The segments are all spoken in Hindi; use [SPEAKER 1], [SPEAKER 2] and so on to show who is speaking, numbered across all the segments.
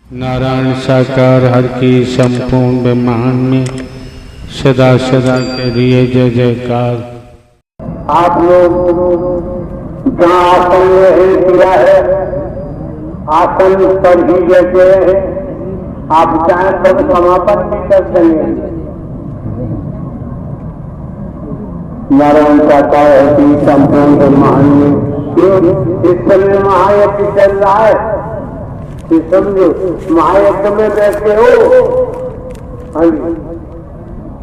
[SPEAKER 1] नारायण साकार हर की संपूर्ण ब्रह्मांड में सदा सदा के लिए जय जयकार।
[SPEAKER 2] आप लोग जहाँ आसन में किया है, आसन पर ही जैसे आप चाहें तो समापन भी कर देंगे। नारायण साकार हर की संपूर्ण ब्रह्मांड में इस समय महायज्ञ चल रहा है। समझो, महायज्ञ में बैठे हो।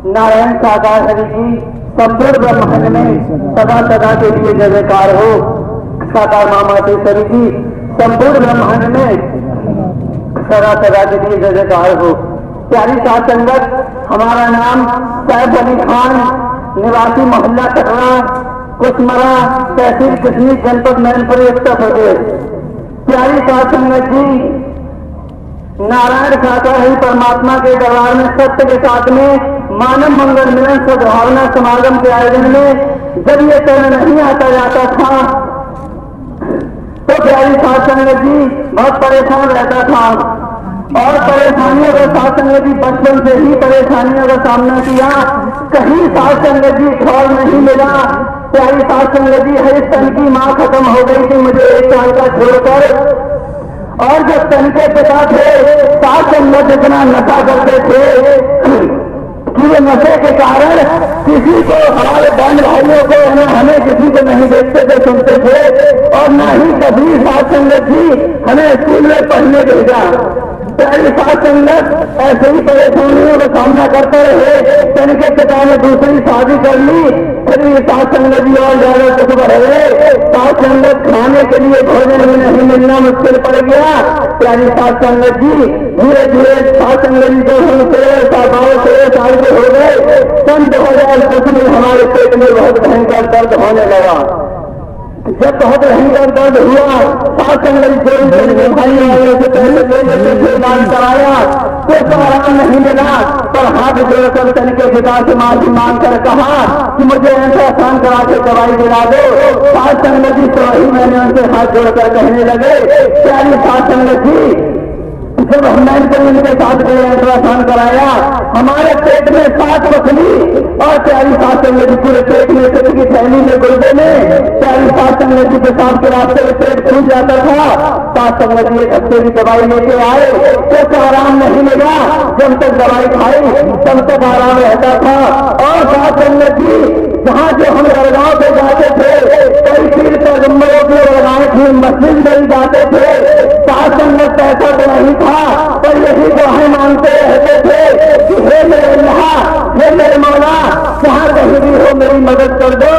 [SPEAKER 2] नारायण साकार हरि की संपूर्ण ब्रह्मांड में सदा सदा के लिए जय जयकार हो। साकार मामातेश्वरी की संपूर्ण ब्रह्मांड में सदा सदा के लिए जय जयकार हो। प्यारी साथ संगत, हमारा नाम सैफ अली खान, निवासी मोहल्ला कटरा, कुशमरा, तहसील कश्मीर, जनपद मैनपुरी, उत्तर प्रदेश। प्यारी साथ संगत जी, नारायण साकार ही परमात्मा के दरबार में सत्य के साथ में मानव मंगल मिलन सद्भावना समागम के आयोजन में जब ये चरण नहीं आता जाता था तो प्यारी साथ संगत जी बहुत परेशान रहता था और परेशानियों का साथ संगत जी बचपन से ही परेशानियों का सामना किया। कहीं साथ संगत जी फल नहीं मिला। प्यारी साथ संगत जी हर तन की माँ खत्म हो गई थी मुझे 1 साल का छोड़कर। और जब तन के पिता थे, साथ संगत इतना नशा करते थे कि वो नशे के कारण किसी को, हमारे बहन भाइयों को, हमें किसी को नहीं देखते थे, सुनते थे और न ही कभी साथ संगत जी हमें स्कूल में पढ़ने भेजा। पहले साथ संगत ऐसे ही परेशानियों का सामना करते रहे। तन के पिता ने दूसरी शादी कर ली, फिर ये साथ संगत जी और ज्यादा दुख बढ़ गए। साथ संगत खाने के लिए भोजन भी नहीं मिलना मुश्किल पड़ गया। प्यारी साथ संगत जी धीरे धीरे साथ संगत जी को हम 13 साल के हो गए। सन 2010 में हमारे पेट में बहुत भयंकर दर्द होने लगा। जब बहुत भयंकर दर्द हुआ, साथ संगत भाई वालों से पहले इलाज कराया, कुछ आराम नहीं मिला। पर हाथ जोड़कर तन के पिता से माफी मांगकर कहा कि मुझे अल्ट्रासाउंड करा के दवाई दिला दो। साथ संगत जी तो वही मैंने उनसे हाथ जोड़कर कहने लगे। प्यारी साथ संगत जी, जब हमने इनके साथ गए अल्ट्रासाउंड कराया, हमारे पेट में 7 पथरी और प्यारी साथ संगत जी पूरे पेट में पेट की थैली में गुर्दे में प्यारी साथ संगत जी पेशाब के रास्ते में पेट फूल जाता था। साथ संगत जी 1 हफ्ते की दवाई लेके आए, कुछ आराम नहीं मिला। जब तक दवाई खाई तब तक आराम रहता था। और साथ संगत जी जहाँ जो हम दरगाह पे जाते थे, कई पीर पैगम्बरों की दरगाहें थी, मस्जिद में जाते थे। साथ संगत पैसा तो नहीं था, पर यही दुआएं मांगते रहते थे कि हे मेरे अल्लाह, हे मेरे मौला, जहाँ कहीं भी हो मेरी मदद कर दो,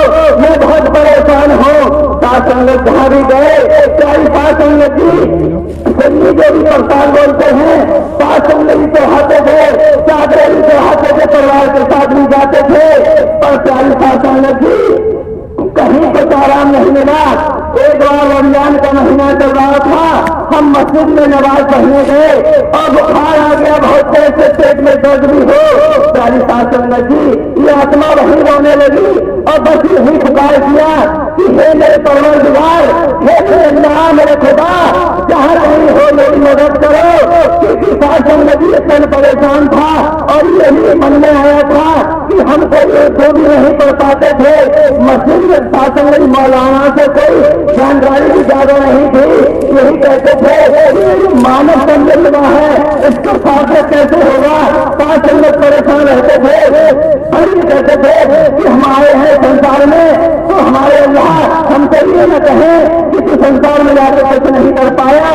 [SPEAKER 2] मैं बहुत परेशान हूँ। साथ संगत जहाँ भी गए, प्यारी साथ संगत जी सन्नी जो भी प्रसाद बोलते हैं, साथ संगत जी चढ़ाते थे, चादरें भी चढ़ाते थे, परिवार के साथ भी जाते थे। पर प्यारी साथ संगत जी कहीं कुछ आराम नहीं मिला। एक बार रमजान का महीना चल रहा था, हम मस्जिद में नमाज पढ़ने गए और बुखार आ गया, बहुत देर से पेट में दर्द भी हो। प्यारी साथ संगत जी ये आत्मा वहीं रोने लगी और बस यही पुकार किया कि हे मेरे परवरदिगार, हे मेरे अल्लाह, मेरे खुदा, जहाँ कहीं हो मेरी मदद करो। क्योंकि साथ संगत जी इतना परेशान था और यही मन में आया था कि हमको ये जो भी नहीं पढ़ पाते थे, मस्जिद में साथ संगत मौलाना से कोई जानकारी भी ज्यादा नहीं थी। यही कहते थे मानव संगत है, इसका साथ कैसे होगा। साथ संगत परेशान रहते थे, हम ये कहते थे कि हम आए हैं संसार में तो हमारे अल्लाह हमसे ये न कहें कि तू संसार में जाकर कुछ नहीं कर पाया।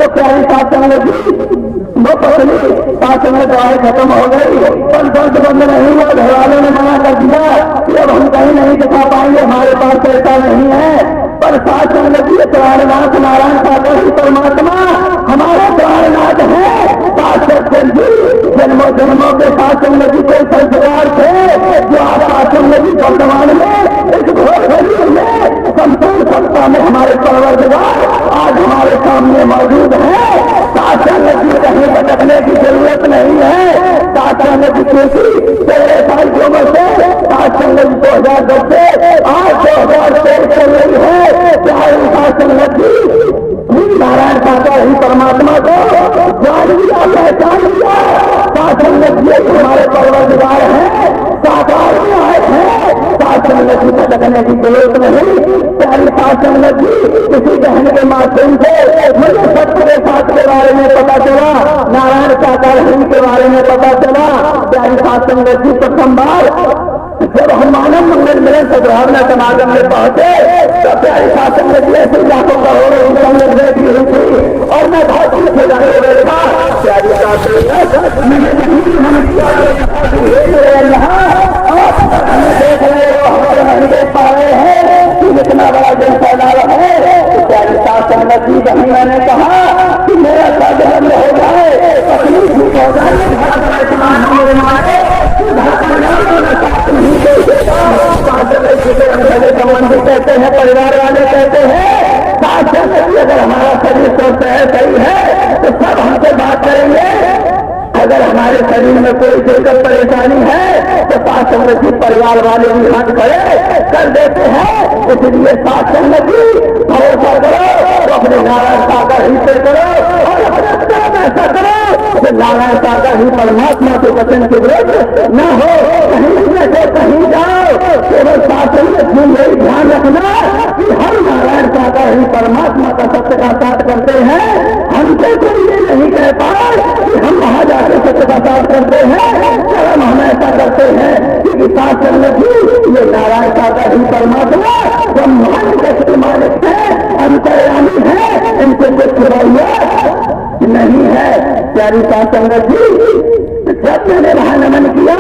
[SPEAKER 2] तो प्यारी साथ संगत जी वो पत्नी साथ संगत दवाई खत्म हो गई, पर दर्द बंद नहीं हुआ। घर वालों ने मना कर दिया कि अब हम कहीं नहीं दिखा पाएंगे, हमारे पास पैसा नहीं है। पर साथ संगत जी प्राणनाथ नारायण सागर ही परमात्मा हमारा प्राणनाथ है। साथ संगत जी जन्मों जन्मों के साथ संगत जी कोई संस्कार थे जो आज साथ संगत जी वर्तमान में इस घोर गली में संपूर्ण सत्ता में हमारे परवरदिगार आज हमारे सामने मौजूद है। साथ संगत जी कहीं भटकने की जरूरत नहीं है। साथ संगत जी क्योंकि 13 साल की उम्र से साथ संगत 2010 से आज 2023 चल रही है। चाहे साथ संगत जी नारायण साकार ही परमात्मा को जान लिया, पहचान लिया। साथ संगत जी हमारे परवरदिगार हैं, साकार में आए हैं, साथ संगत जी भटकने की जरूरत नहीं। प्यारी साथ संगत जी किसी बहन के माध्यम से मुझे सत्य के साथ के बारे में पता चला, नारायण साकार ही के बारे में पता चला। प्यारी साथ संगत जी प्रथम बार जब हम मानव मंगल मिलन सद्भावना समागम में पहुंचे तो प्यारी साथ संगत जी ऐसे लाखों करोड़ों संगत बैठी हुई थी और मैं बहुत पीछे जाने हुए था। प्यारी साथ संगत मैंने देख रहे हो, हमारे नहीं देख पा रहे हैं कि इतना बड़ा जन फैलाव है। प्यारी साथ संगत जी कहीं मैंने कहा कि मेरा साधन हो जाए, तकलीफ हो जाए, संबंधी कहते हैं, परिवार वाले कहते हैं, साथ संगत अगर हमारा शरीर स्वस्थ है, सही है तो सब हमसे बात करेंगे। अगर हमारे शरीर में कोई दिक्कत परेशानी है तो साथ संगत जी परिवार वाले भी हाथ खड़े कर देते हैं। इसलिए साथ संगत जी भरोसा करो तो अपने नारायण साकार ही से करो और अपने काम ऐसा करो कि नारायण साकार ही परमात्मा के वचन की विरुद्ध न हो। कहीं से कहीं जाओ, केवल साथ संगत जी यही ध्यान रखना कि हम नारायण साकार ही परमात्मा का सत्य का साथ करते हैं। हमसे कोई ये नहीं कह पाए कि हम वहां जाकर सत्य का साथ करते हैं, कर्म हम ऐसा करते हैं क्योंकि साथ संगत जी ये नारायण साकार ही परमात्मा ब्रह्मांड के मालिक है, अंतर्यामी है, इनसे कुछ नहीं है। प्यारी साथ संगत जी जब मैंने वहां नमन किया,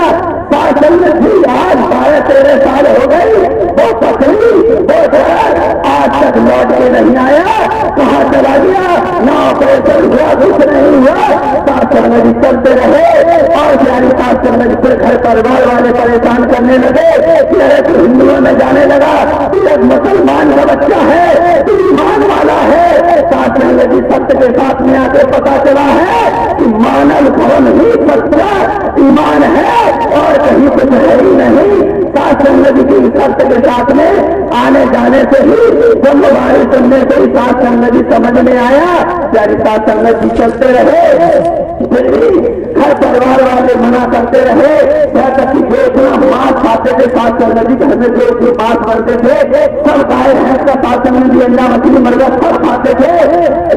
[SPEAKER 2] साथ संगत जी आज 12-13 साल हो गए, वो पत्नी वो घर आज तक लौट के नहीं आया, कहाँ चला गया, ना ऑपरेशन हुआ, कुछ नहीं हुआ। साथ संगत जी चलते रहे और प्यारी साथ संगत जी घर परिवार वाले परेशान करने लगे कि अरे तू हिंदुओं में जाने लगा, एक मुसलमान का बच्चा है, तू ईमान वाला है। साथ संगत जी सत्य के साथ में आके पता चला है कि मानव धर्म ही सत्य ईमान है और कहीं कुछ है ही नहीं। साथ संगत जी की सत्य के साथ में आने जाने से ही ब्रह्मवाणी सुनने से ही साथ संगत जी समझ में आया। प्यारी साथ संगत जी चलते रहे, फिर भी हर परिवार वाले मना करते रहे। मांस खाते थे साथ संगत जी, घर में जो मांस बनते थे सब गाय भैंस का साथ संगत जी, अंडा मछली मुर्गा सब खाते थे।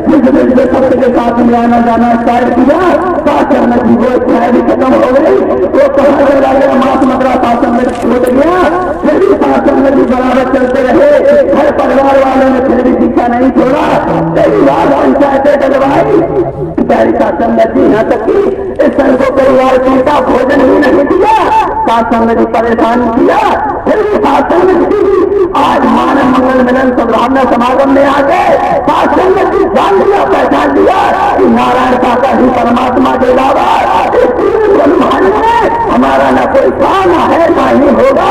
[SPEAKER 2] जिस सत्य के साथ में आना जाना स्टार्ट किया, साथ संगत जी वो इच्छा भी खत्म हो गई, वो कहा गया मांस मदरा साथ संगत छूट गया। फिर भी साथ संगत जी बराबर चलते रहे, हर परिवार वालों ने फिर भी शिक्षा नहीं छोड़ा, कई बार पंचायतें डलवाई। प्यारी साथ संगत जी यहाँ तक कि इस संघ को परिवार का भोजन ही नहीं दिया, साथ संगत जी परेशान किया। फिर भी साथ संगत जी आज मानव मंगल मिलन सद्भावना समागम में आके साथ संगत जी जान लिया, पहचान लिया कि नारायण साकार ही परमात्मा के अलावा ब्रह्मांड में हमारा न कोई काम है ना ही होगा।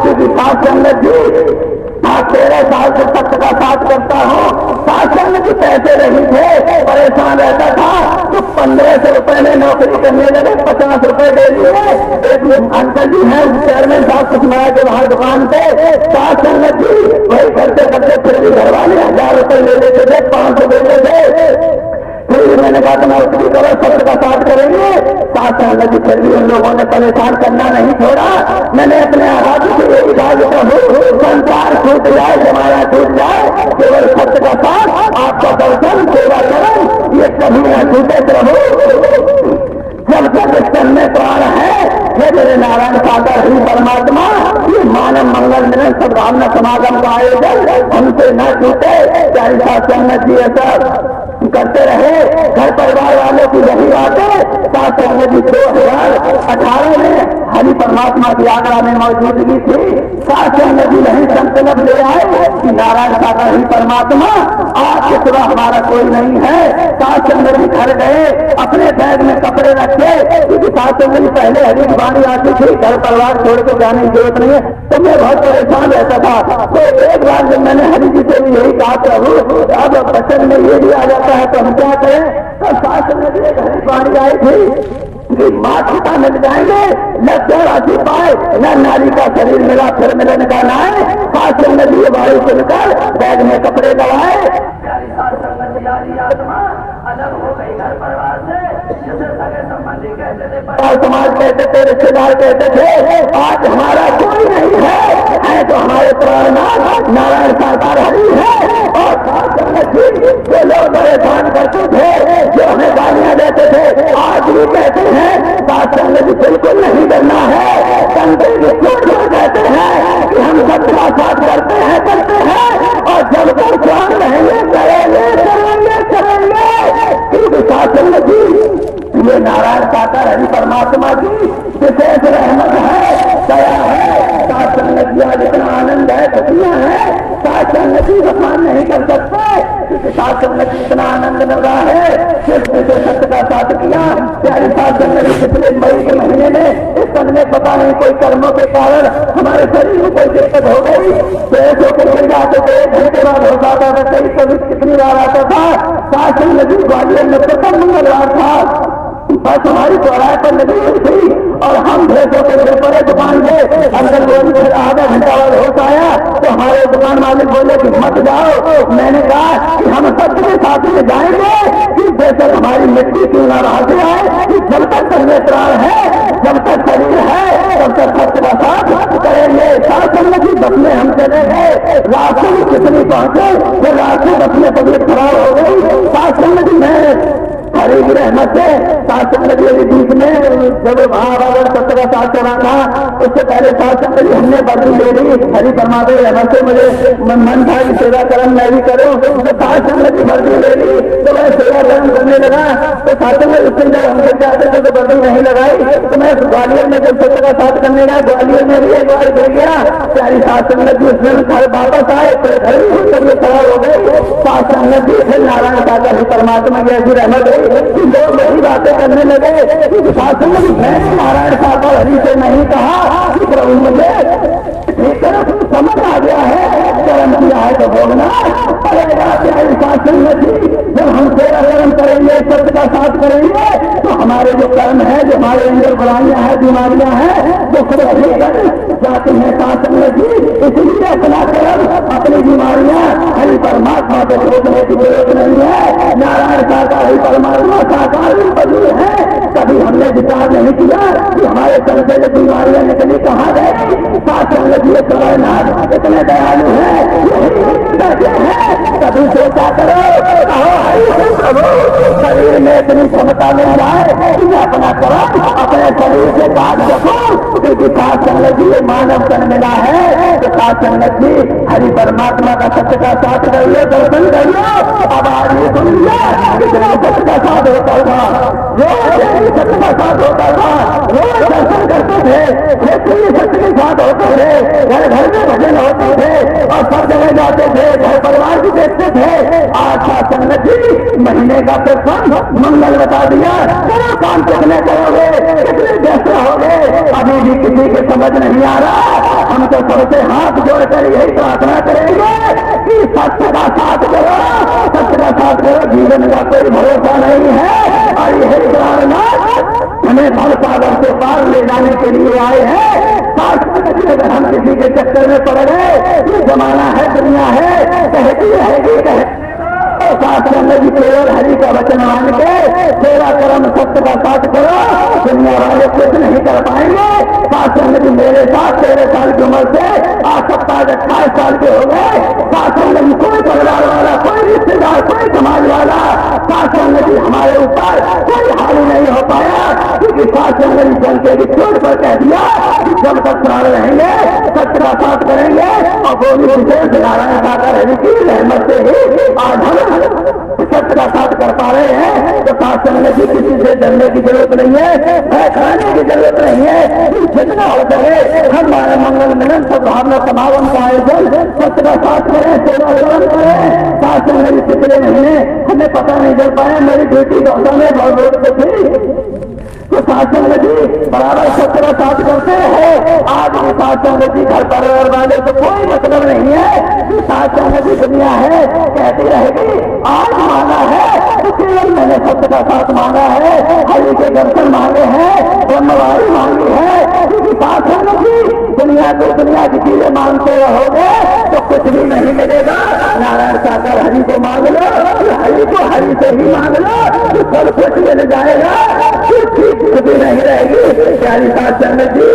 [SPEAKER 2] क्योंकि साथ संगत जी आज 13 साल से सत्य का साथ करता हूँ। साथ संगत जी पैसे नहीं थे, परेशान रहता था तो 1500 रुपए में नौकरी करने लगे, 50 रुपए दे दिए। एक अंकल जी हैं चेयरमैन साहब कुशमाया के बाहर दुकान पे, साथ संगत जी वही करते करते फिर भी घर वाले 1000 रुपए ले लेते थे, 500 देते थे। फिर मैंने कहा तुम नौकरी करो, सत्य का साथ करेंगे। साथ संगत जी फिर भी उन लोगों ने परेशान करना नहीं छोड़ा। मैंने अपने आवाज से यही बात कहूँ, संसार छूट जाए, जमाना छूट जाए, केवल सत्य का साथ, आपका दर्शन, सेवा करें, ये कभी न छूटे प्रभु। जब तक इस तन में प्राण है, हे मेरे नारायण साकार ही परमात्मा, ये मानव मंगल मिलन सद्भावना समागम का आयोजन हमसे न छूटे। प्यारी साथ संगत जी ऐसा करते रहे, घर परिवार वालों की यही बातें। साथ संगत जी 2018 में हरि परमात्मा की आगरा में मौजूदगी थी। साथ संगत जी यही संकल्प ले आए कि नारायण साकार ही परमात्मा, आपके सिवा हमारा कोई नहीं है। साथ संगत जी घर गए, अपने बैग में कपड़े रखे, क्योंकि साथ संगत जी पहले हरि की वाणी आती थी, घर परिवार छोड़ के जाने की जरूरत नहीं है, तो मैं बहुत परेशान रहता था। तो एक बार जब मैंने हरि जी से भी यही कहा प्रभु अब बचन में ये भी आ जाता है तो हम क्या करें, तो साथ संगत जी हरि की वाणी आई थी, माँ पिता मिल जाएंगे, न राशि पाए, न नारी का शरीर मिला फिर मिलन का ना है। साथ संगत जी वाणी सुनकर बैग में कपड़े दबाए, प्यारी साथ संगत यारी आत्मा अलग हो गई घर परिवार से, जिसे सगे संबंधी कहते थे, परिवार समाज कहते थे, रिश्तेदार कहते थे, आज हमारा कोई नहीं है तो हमारे प्राणनाथ नारायण साकार हरि है। और साथ संगत जी जो लोग परेशान करते थे, जो हमें गालियां देते थे, आज भी कहते हैं साथ संगत जी बिल्कुल नहीं करना है। संगत जी कहते हैं कि हम सबका साथ करते हैं और जब तक प्राण रहेंगे करेंगे करेंगे करेंगे। क्योंकि साथ संगत जी ये नारायण साकार हरि परमात्मा की विशेष रहमत है, दया है। साथ संगत जी आज इतना आनंद है, खुशियां हैं, साथ संगत जी बखान नहीं कर सकते, क्योंकि साथ संगत जी इतना आनंद मिल रहा है। जिसने जो सत्य का साथ किया, प्यारी साथ संगत जी पिछले मई के महीने में इस सन में पता नहीं कोई कर्मों के कारण हमारे शरीर में कोई दिक्कत हो गई, प्रेस होकर गिर जाते थे, घंटे बाद हो जाता था, कई कभी कितनी बार आता था। साथ संगत जी ग्वालियर में प्रथम मंगलवार था, बस हमारी चौराहे पर लगी हुई थी और हम भैंसों के गिर पड़े दुकान पे। अंदर बोली आधा घंटा बाद होश आया तो हमारे दुकान मालिक बोले कि मत जाओ। मैंने कहा कि हम सबके साथ में जाएंगे, कि बेशक हमारी मिट्टी क्यों ना रहा जाए, कि जब तक तन्ने प्राण है, जब तक शरीर है, तब तक सत्य का साथ करेंगे। साथ संगत जी बस में हम चले गए, रास्ते में कितनी पहुंचे तो रास्ते बस में तबीयत खराब हो गई। साथ संगत जी मैं हरी की रहमत से साथ संगत जी बीच में जब महाभारत सत्य का साथ चला था, उससे पहले साथ संगत जी हमने बदली ले ली। हरि परमात्मा रहमत से मुझे मन था कि सेवा कर्म मैं भी करूं, तो साथ संगत जी बदली ले ली तो मैं सेवा कर्म करने लगा। तो साथ संगत उससे जब हम जाते थे तो बदली नहीं लगाई, तो मैं ग्वालियर में जब सत्य का साथ करने लगा, ग्वालियर में भी एक बार गिर गया। प्यारी साथ संगत जी उसमें घर वापस आए, घर भी खराब हो गए। साथ संगत जी फिर नारायण सागर परमात्मा की ऐसी रहमत है, लोग बड़ी बातें करने लगे। साथ संगत मैंने नारायण सागर हरि से नहीं कहा कि प्रभु मुझे एक तरफ समझ आ गया है, कर्म किया है तो भोगना पड़ेगा। प्यारी साथ संगत जी जब हम सेवा कर्म करेंगे, सत्य का साथ करेंगे, तो हमारे जो कर्म है, जो हमारे अंदर बुराइयां हैं, बीमारियां हैं, वो खुद हटेकर जाती हैं। साथ संगत जी इसलिए अपना कर्म, अपनी बीमारियां हरि परमात्मा को रोकने की जरूरत नहीं है। नारायण सागर हरि परमात्मा साकार बदली है। कभी हमने विचार नहीं किया कि हमारे तन से जो बीमारियां निकली कहाँ गए। साथ संगत जी नाथ इतने दयालु है, कभी सोचा करो प्रभु शरीर में इतनी क्षमता मिल जाए कि मैं अपना कर्म अपने शरीर से काट सकूं, क्योंकि साथ संगत जी मानव तन मिला है। तो साथ संगत जी हरि परमात्मा का सत्य का साथ कर लो, दर्शन कर लो। अब आज ये सुन कितना सत्य का साथ होता था, रोज सत्य का साथ होता था, रोज दर्शन करते थे, सत्य के साथ होते थे, घर घर में भजन होते थे और सब जगह जाते थे, घर परिवार भी देखते थे। आज साथ संगत जी महीने का प्रथम मंगल बता दिया, चलो काम कितने करोगे, कितने व्यस्त रहोगे, अभी भी किसी के समझ नहीं आ रहा। हम तो सबसे हाथ जोड़कर यही प्रार्थना करेंगे कि सत्य का साथ करो, सत्य का साथ करो। जीवन का कोई भरोसा नहीं है और यही प्रार्थना हमें भव सागर से पार ले जाने के लिए आए हैं। अगर हम किसी के चक्कर में पड़ गए, ये जमाना है, दुनिया है, कहती रहेगी साथ संगत जी केवल हरि का वचन मान के सेवा कर्म सत्य का साथ करो, दुनिया वाले कुछ नहीं कर पाएंगे। साथ संगत जी मेरे साथ 13 साल की उम्र से आज 27-28 साल के हो गए। साथ संगत जी कोई परिवार वाला, कोई रिश्तेदार, कोई समाज वाला साथ संगत जी हमारे ऊपर कोई हानि नहीं हो पाया, क्योंकि साथ संगत जी जल के चोट पर कह दिया कि जब तक प्राण रहेंगे सत्य का साथ करेंगे। और गोली विशेष नारायण सागर हरि की रहमत से ही आज हम सत्य का साथ कर पा रहे हैं। तो साथ संगत जी किसी से डरने की जरूरत नहीं है, भय खाने की जरूरत नहीं है। जितना हो सके हम मानव मंगल मिलन सद्भावना समागम का आयोजन सत्य का साथ करें, सेवा कर्म करें। साथ संगत जी पिछले महीने हमें पता नहीं चल पाया, मेरी बेटी दौसा में बहुत रोड पे थी, तो साथ संगत जी बराबर सत्य का साथ करते हैं। आज भी साथ संगत जी घर परिवार वाले तो कोई मतलब नहीं है, साथ संगत जी दुनिया है कहती रहेगी। आज माना है तो केवल मैंने सत्य का साथ मांगा है, हरि के दर्शन मांगे हैं, ब्रह्मवारी मांगी है। क्योंकि साथ संगत जी दुनिया को दुनिया की चीजें मानते रहोगे तो कुछ भी नहीं मिलेगा। नारायण साकार हरि को मांग लो, हरि को हरि से ही मांग लो, तो सब कुछ मिल जाएगा, कुछ भी नहीं रहेगी। प्यारी साथ संगत जी,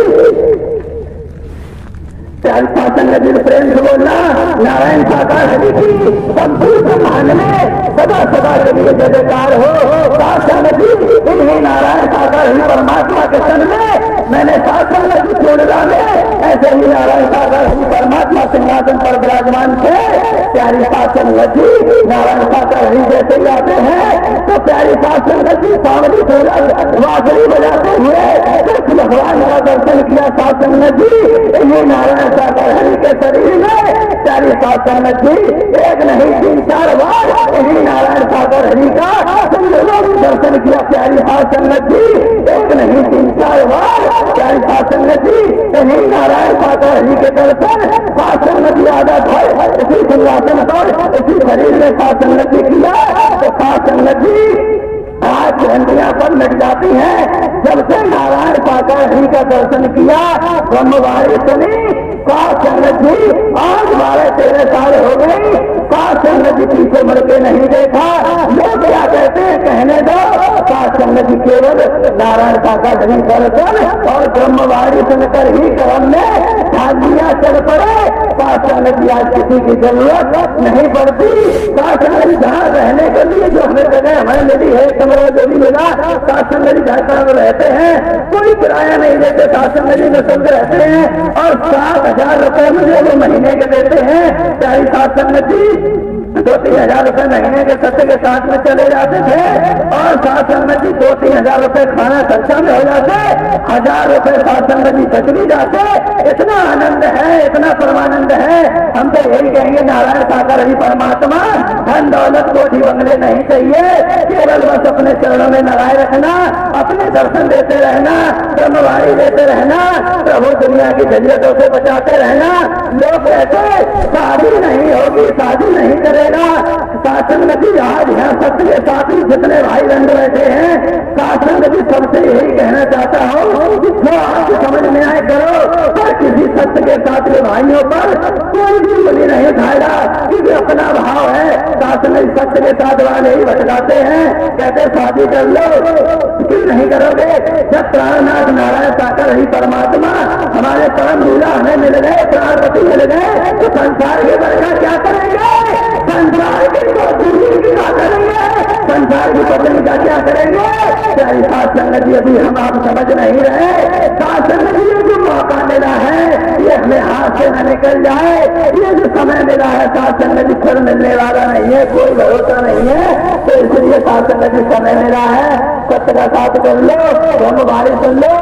[SPEAKER 2] प्यारी साथ संगत जी, प्रेम से बोलना नारायण साकार हरि की संपूर्ण ब्रह्मांड में सदा सदा के लिए जय जयकार हो। साथ संगत जी, इन्हीं नारायण साकार हरि परमात्मा के सन में मैंने साथ संगत जी छोड़ डाले, ऐसे ही नारायण साकार हरि परमात्मा सिंहासन पर विराजमान थे। प्यारी साथ संगत जी, नारायण साकार हरि जैसे ही आते हैं तो प्यारी साथ संगत जी सावली बांसुरी बजाते हुए कृष्ण भगवान का दर्शन किया। साथ संगत जी, इन्हीं नारायण साकार हरि के शरीर में प्यारी साथ संगत जी एक नहीं 3-4 बार इन्हीं नारायण साकार हरि का दर्शन किया। प्यारी साथ संगत जी एक नहीं 3-4 बार प्यारी साथ संगत जी इन्हीं नारायण साकार हरि के दर्शन साथ संगत जी आदत है इसी सिंहासन पर इसी शरीर में साथ संगत जी किया। तो साथ संगत जी आज घंटियां पर लग जाती हैं। जब से नारायण साकार हरि का दर्शन किया, ब्रह्मवाणी सुनी, साथ संगत जी आज 12-13 साल हो गई, साथ संगत जी पीछे मुड़ के नहीं देखा। लोग क्या कहते हैं कहने दो, साथ संगत जी केवल नारायण साकार हरि दर्शन और ब्रह्मवाणी सुनकर ही क्रम में झांकियां चल पड़े। साथ संगत जी आज किसी की जरूरत नहीं पड़ती। साथ संगत जी जहाँ रहने के लिए जो हमें जगह हमें मिली है, कमरा जो भी मिला, साथ संगत जी जहाँ रहते हैं कोई किराया नहीं देते, साथ संगत जी निःशुल्क रहते हैं और 7,000 रुपए मुझे वो महीने के देते हैं। प्यारी साथ संगत जी 2-3 हजार रुपए महीने के सत्य के साथ में चले जाते थे और साथ संगत जी 2-3 हजार रुपए खाना खर्चा में हो जाते, 1000 रुपए साथ संगत जी बच भी जाते। इतना आनंद है, इतना परमानंद है। हम तो यही कहेंगे नारायण साकार हरि परमात्मा धन दौलत कोठी बंगले नहीं चाहिए, केवल बस अपने चरणों में लगाए रखना, अपने दर्शन देते रहना, ब्रह्मवाणी देते रहना, प्रभु दुनिया की झंझटों से बचाते रहना। लोग कहते शादी नहीं होगी, शादी नहीं करेगा। साथ संगत जी आज यहाँ सत्य के साथ ही जितने भाई बंद बैठे हैं, साथ संगत जी सबसे यही कहना चाहता हूँ जो आपको समझ में आए करो, पर किसी सत्य के साथ के भाइयों पर कोई भी बोली नहीं उठाएगा, क्योंकि अपना भाव है। साथ संगत सत्य के साथ वाले ही भटकाते हैं, कहते शादी कर लो, क्यों नहीं करोगे? जब प्राणनाथ नारायण साकार हरि परमात्मा हमारे परम दूल्हा हमें मिल गए, प्राणपति मिल गए, तो संसार की बरकत क्या करेंगे? संसार की पत्नी क्या करेंगे? संसार की पत्नी का क्या करेंगे? प्यारी साथ संगत जी, अभी हम आप समझ नहीं रहे। साथ संगत जी जो मौका मिला है ये हमें हाथ से न निकल जाए। ये जो समय मिला है साथ संगत जी फिर मिलने वाला नहीं है, कोई भरोसा नहीं है। तो इसलिए साथ संगत जी समय मिला है, सत्य का साथ कर लो, ब्रह्मवाणी सुन लो,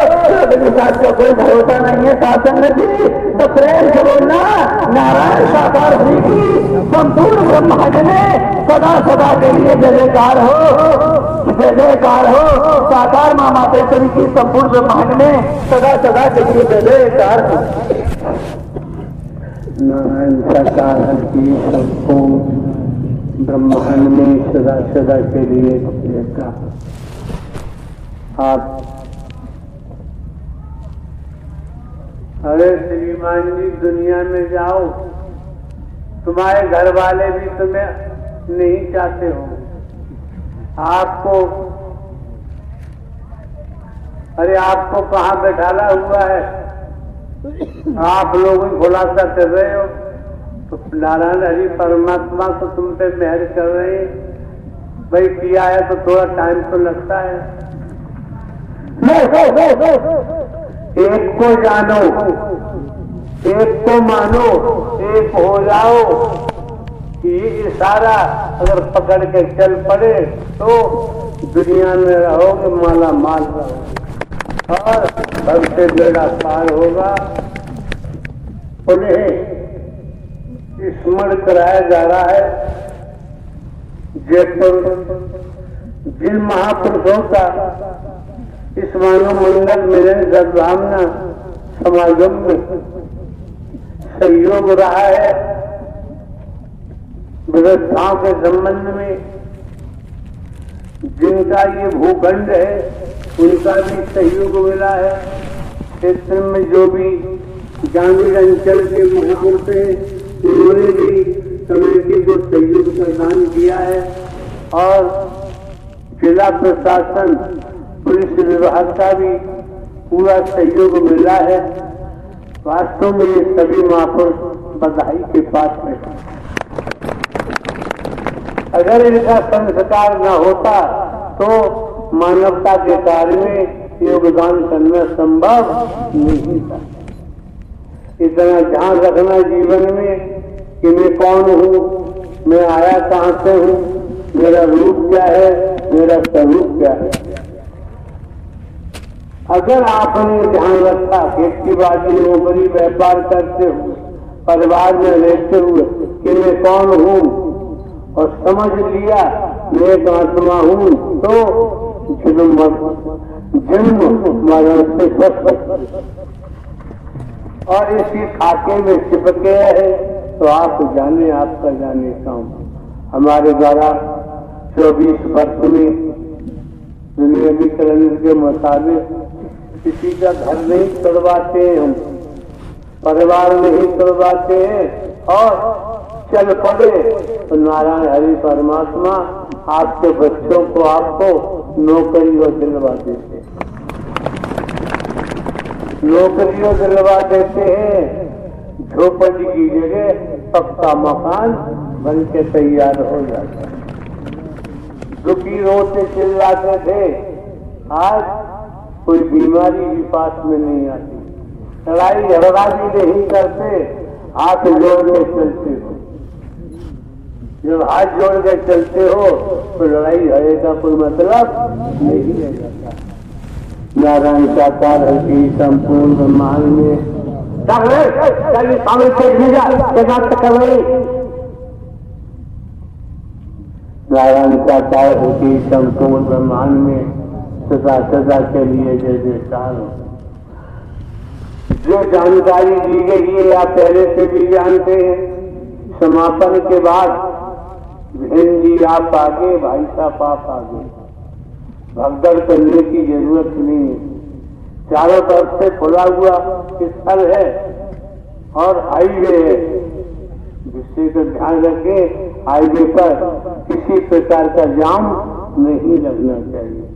[SPEAKER 2] साथ का कोई भरोसा नहीं है। साथ संगत जी तो प्रेम से बोलना नारायण साकार हरि की संपूर्ण ब्रह्मांड में सदा सदा के लिए जय जयकार हो, जय जयकार हो। साकार मां मातेश्वरी की संपूर्ण ब्रह्मांड में सदा सदा के लिए जय जयकार हो।
[SPEAKER 1] नारायण साकार हरि की संपूर्ण ब्रह्मांड में सदा सदा के लिए जय जयकार। आप अरे श्रीमान जी दुनिया में जाओ, तुम्हारे घर वाले भी तुम्हें नहीं चाहते हो, आपको अरे आपको कहाँ बैठाला हुआ है, आप लोग खुलासा कर रहे हो। तो नारायण हरि परमात्मा तो तुम पे मेहर कर रहे हैं, भाई किया है तो थोड़ा टाइम तो लगता है। एक को जानो, एक को मानो, एक हो जाओ, ये इशारा अगर पकड़ के चल पड़े तो दुनिया में रहोगे, माला माल रहोगे और सबसे बेड़ा पार होगा। उन्हें स्मरण कराया जा रहा है जयपुर जिन महापुरुषों का इस मानव मंगल मिलन सद्भावना समागम में सहयोग रहा है, व्यवस्थाओं के संबंध में जिनका ये भूखंड है उनका भी सहयोग मिला है। क्षेत्र में जो भी जांगीर अंचल के महापुरुष हैं उन्होंने भी कमेटी को सहयोग प्रदान किया है और जिला प्रशासन पुलिस विभाग का भी पूरा सहयोग मिला है। वास्तव में ये सभी महापुरुष बधाई के पात्र हैं। अगर इनका संस्कार न होता तो मानवता के कार्य में योगदान करना संभव नहीं था। इतना ध्यान रखना जीवन में कि मैं कौन हूँ, मैं आया कहाँ से हूँ, मेरा रूप क्या है, मेरा स्वरूप क्या है। अगर आपने ध्यान रखा खेतीबाड़ी नौकरी व्यापार करते हुए परिवार में रहते हुए कि मैं कौन हूँ और समझ लिया मैं एक आत्मा हूँ, तो जन्म मरण से बच और इसी खाके में चिपके है तो आप जाने आपका जाने काम। हमारे द्वारा 24 वर्ष में दुनियावीकरण के मुताबिक किसी का घर नहीं तोड़वाते हैं, हम परिवार नहीं तोड़वाते हैं और चल पड़े तो नारायण हरि परमात्मा आपके बच्चों को आपको नौकरियों दिलवा देते हैं, नौकरियों दिलवा देते हैं। झोपड़ी की जगह पक्का मकान बन के तैयार हो जाता है। दुखी रोते चिल्लाते थे, आज कोई बीमारी भी पास में नहीं आती। लड़ाई झगड़ा भी नहीं करते, हाथ जोड़ के चलते हो। जब हाथ जोड़ के चलते हो तो लड़ाई झगड़े का कोई मतलब नहीं रह जाता। नारायण साकार है संपूर्ण ब्रह्मांड में नारायण साकार है संपूर्ण ब्रह्मांड में सदा सदा के लिए जय जयकार हो। जो जानकारी दी गई है आप पहले से भी जानते हैं। समापन के बाद बहन जी आप आगे, भाई साहब आप आगे, भगदड़ करने की जरूरत नहीं है। चारों तरफ से खुला हुआ स्थल है और हाईवे है, जिससे तो ध्यान रखें हाईवे पर किसी प्रकार का जाम नहीं लगना चाहिए।